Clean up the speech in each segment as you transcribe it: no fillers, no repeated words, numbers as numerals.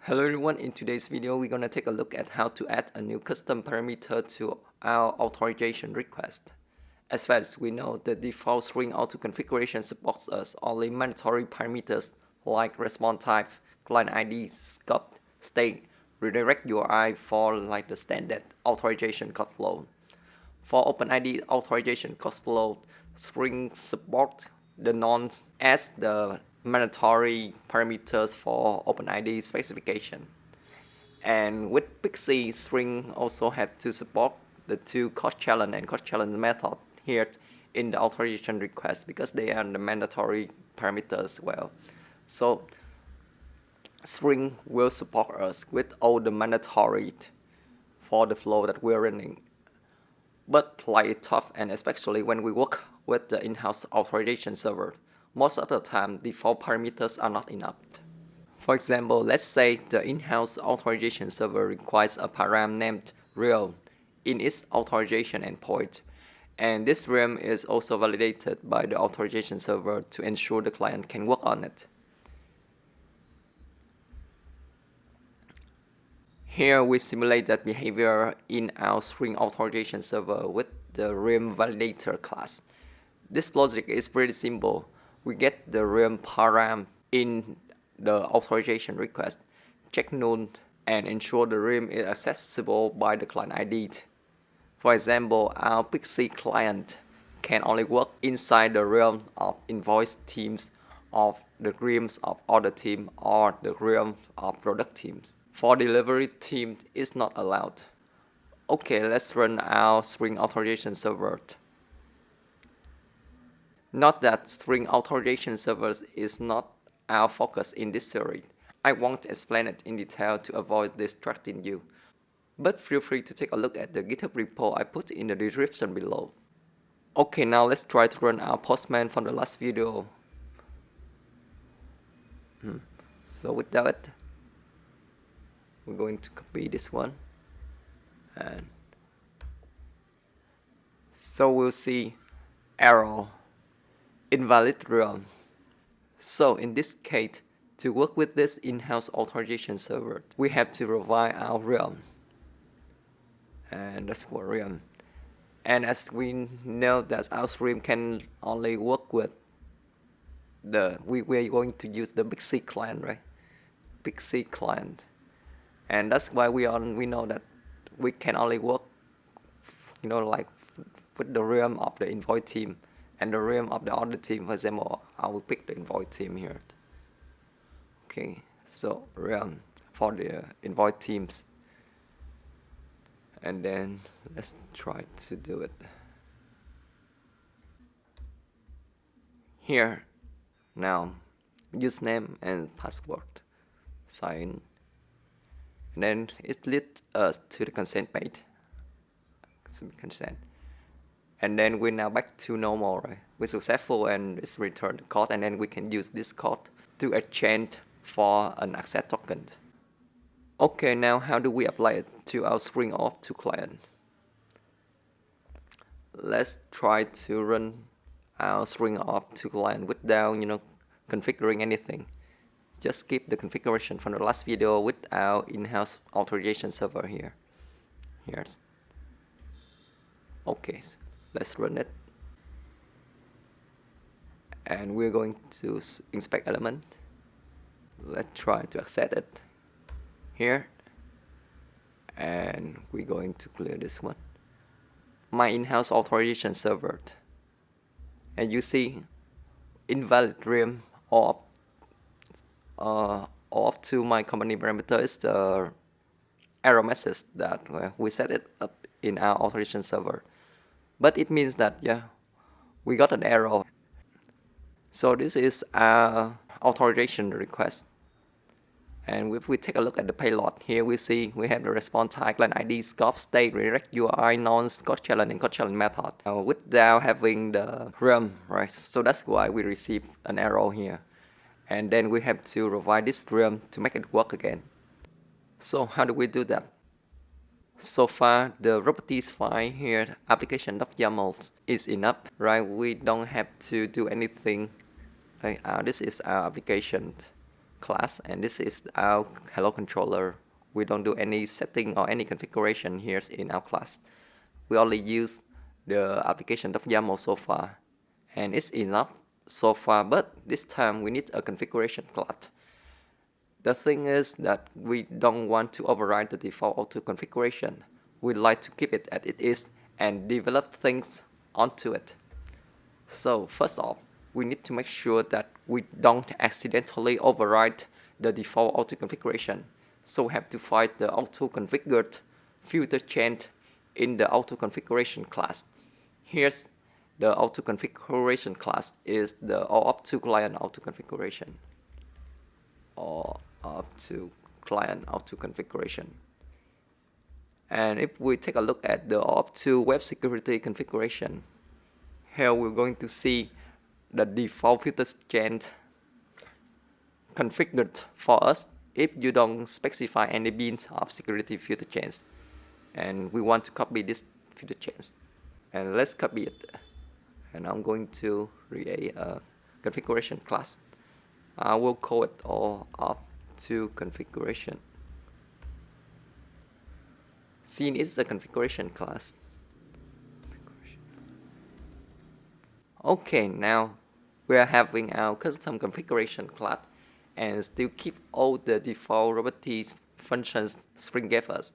Hello everyone, in today's video we're going to take a look at how to add a new custom parameter to our authorization request. As far as we know, the default string auto configuration supports us only mandatory parameters like response type, client ID, scope, state, redirect URI for like the standard authorization code flow. For OpenID authorization code flow, string support the nonce as the mandatory parameters for OpenID specification. And with Pixie, string also have to support the two code challenge and code challenge method here in the authorization request because they are the mandatory parameters as well. So string will support us with all the mandatory for the flow that we're running. But like it's tough, and especially when we work with the in-house authorization server, most of the time default parameters are not enough. For example, let's say the in-house authorization server requires a param named real in its authorization endpoint, and this realm is also validated by the authorization server to ensure the client can work on it. Here we simulate that behavior in our string authorization server with the RealmValidator class. This logic is pretty simple. We get the realm param in the authorization request, check null, and ensure the realm is accessible by the client ID. For example, our Pixie client can only work inside the realm of invoice teams, of the realms of order team, or the realm of product teams. For delivery team, it's not allowed. Okay, let's run our string authorization server. Note that string authorization servers is not our focus in this series. I won't explain it in detail to avoid distracting you. But feel free to take a look at the GitHub repo I put in the description below. Okay, now let's try to run our Postman from the last video. So with that, we're going to copy this one. And so we'll see error, invalid realm. So in this case, to work with this in-house authorization server, we have to provide our realm. And that's what realm. And as we know that our stream can only work with we're going to use the Pixie client, right? Pixie client. And that's why we know that we can only work, like with the realm of the invoice team and the realm of the other team. For example, I will pick the invoice team here. Okay, so realm for the invoice teams. And then let's try to do it. Here, now, username and password, sign. And then it leads us to the consent page. Consent. And then we're now back to normal, right? We're successful and it's returned the code, and then we can use this code to exchange for an access token. Okay, now how do we apply it to our string OAuth2 client? Let's try to run our string OAuth2 client without, configuring anything. Just skip the configuration from the last video with our in-house authorization server here. Here's. Okay, so let's run it. And we're going to inspect element. Let's try to access it here. And we're going to clear this one. My in-house authorization server. And you see invalid realm OAuth2 my company parameter is the error message that we set it up in our authorization server. But it means that, we got an error. So this is our authorization request. And if we take a look at the payload, here we see we have the response type, client ID, scope, state, redirect URI, nonce, code challenge, and code challenge method without having the realm, right? So that's why we receive an error here. And then we have to provide this realm to make it work again. So how do we do that? So far, the properties file here, application.yaml, is enough, right? We don't have to do anything. Right? This is our application class, and this is our hello controller. We don't do any setting or any configuration here in our class. We only use the application.yaml so far, and it's enough so far, but this time we need a configuration class. The thing is that we don't want to override the default auto configuration. We'd like to keep it as it is and develop things onto it. So first off, we need to make sure that we don't accidentally override the default auto configuration. So we have to find the auto configured filter chain in the auto configuration class. Here's the auto configuration class is the OAuth2 client auto configuration. OAuth2 client auto configuration. And if we take a look at the OAuth2 web security configuration, here we're going to see the default filter chain configured for us if you don't specify any beans of security filter chains. And we want to copy this filter chains. And let's copy it. And I'm going to create a configuration class. I will call it OAuth2 configuration. Since it's a configuration class. Okay, now we are having our custom configuration class and still keep all the default properties functions Spring gave us.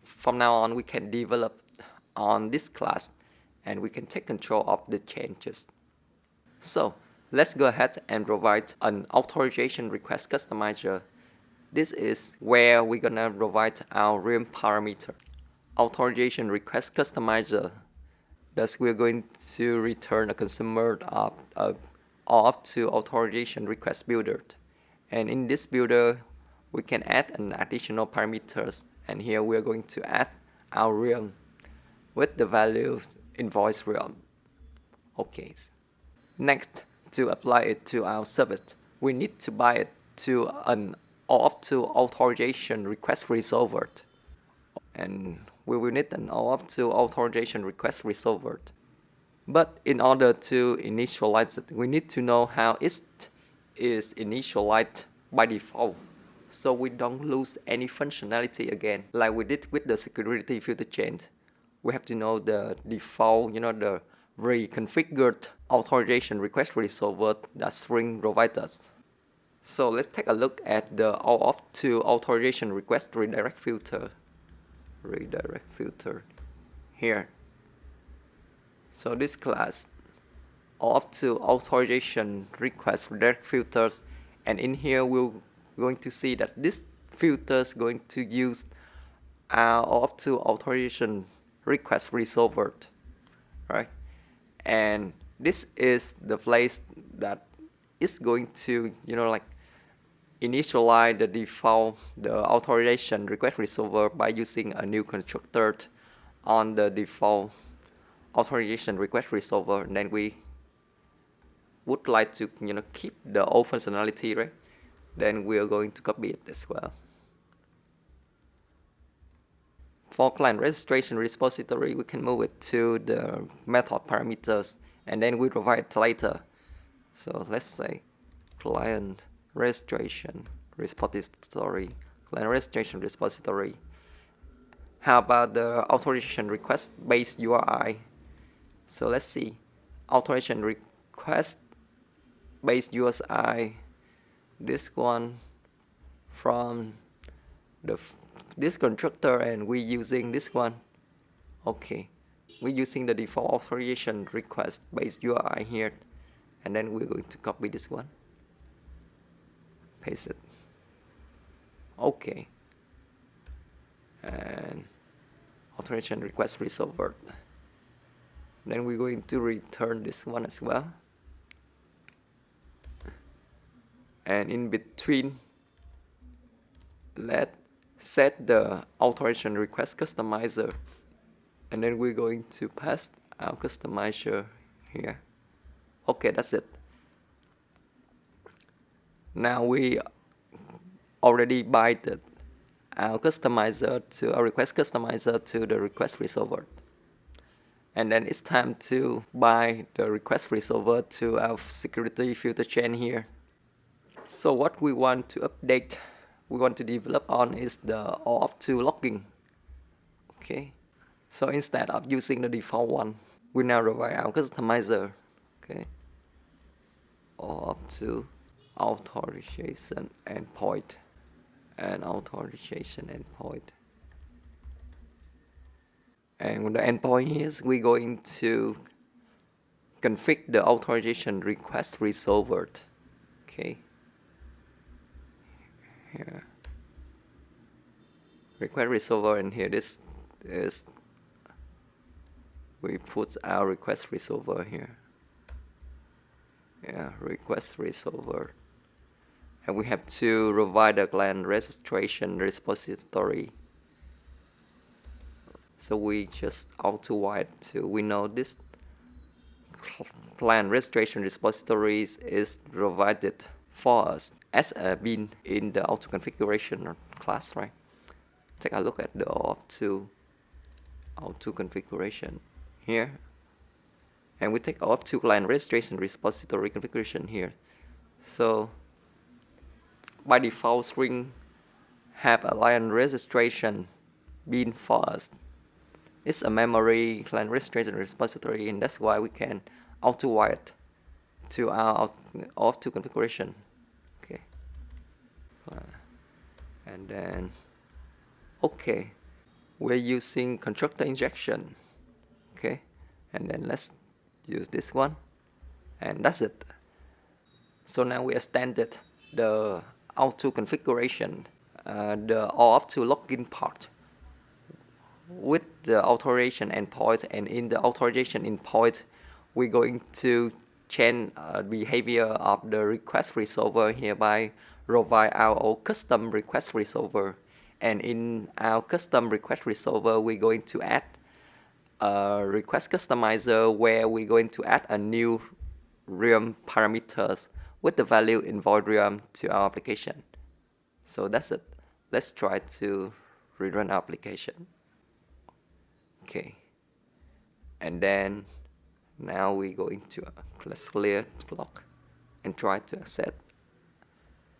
From now on, we can develop on this class and we can take control of the changes. So let's go ahead and provide an authorization request customizer. This is where we're gonna provide our realm parameter. Authorization request customizer. Thus, we're going to return a consumer of OAuth2 authorization request builder. And in this builder, we can add an additional parameters. And here we're going to add our realm with the value invoice realm. Okay. Next, to apply it to our service, we need to bind it to an OAuth2 authorization request resolver. And we will need an OAuth2 authorization request resolver. But in order to initialize it, we need to know how it is initialized by default, so we don't lose any functionality again, like we did with the security filter chain. We have to know the default, the reconfigured authorization request resolver that Spring provides us. So let's take a look at the OAuth2 authorization request redirect filter. Here. So this class, OAuth2 authorization request redirect filters, and in here we're going to see that this filter is going to use our OAuth2 authorization request resolver, right? And this is the place that is going to, initialize the default, the authorization request resolver by using a new constructor on the default authorization request resolver. And then we would like to, keep the old functionality, right? Then we are going to copy it as well. For client registration repository, we can move it to the method parameters, and then we provide it later. So let's say client registration repository. How about the authorization request based URI? So let's see, authorization request based URI. This one from this constructor, and we're using this one. Okay, we're using the default authorization request based URI here, and then we're going to copy this one, paste it. Okay, and authorization request resolver. Then we're going to return this one as well. And in between, let's set the authorization request customizer. And then we're going to pass our customizer here. Okay, that's it. Now we already binded our customizer to our request customizer to the request resolver. And then it's time to bind the request resolver to our security filter chain here. So what we want to update, we want to develop on is the OAuth2 logging. Okay. So instead of using the default one, we now provide our customizer. Okay. OAuth2 authorization endpoint and authorization endpoint. And with the endpoint is we're going to configure the authorization request resolver. Okay. Here. Request resolver, and here this is we put our request resolver here. Yeah, request resolver. And we have to provide a client registration repository. So we just auto-write to, we know this client registration repositories is provided for us as a bin in the auto configuration class, right? Take a look at the auto configuration here. And we take OAuth2 client registration repository configuration here. So by default, string have a client registration bin for us. It's a memory client registration repository, and that's why we can auto-write to our OAuth2 configuration. Okay. And then, okay, we're using constructor injection. Okay. And then let's use this one. And that's it. So now we extended the auto configuration, the OAuth2 login part with the authorization endpoint, and in the authorization endpoint we're going to change behavior of the request resolver here by provide our own custom request resolver. And in our custom request resolver we're going to add a request customizer where we're going to add a new realm parameters with the value in void realm to our application. So that's it. Let's try to rerun our application. Okay. And then now we're going to let's clear clock and try to access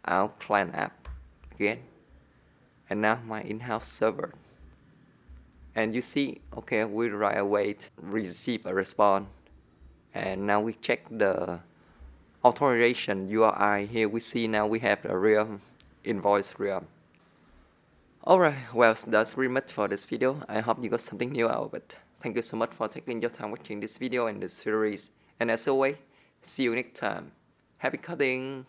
our client app again. And now my in-house server. And you see, okay, we right away receive a response. And now we check the authorization URI. Here we see now we have a realm invoice realm. Alright, well, that's pretty much for this video. I hope you got something new out of it. Thank you so much for taking your time watching this video and this series. And as always, see you next time. Happy coding!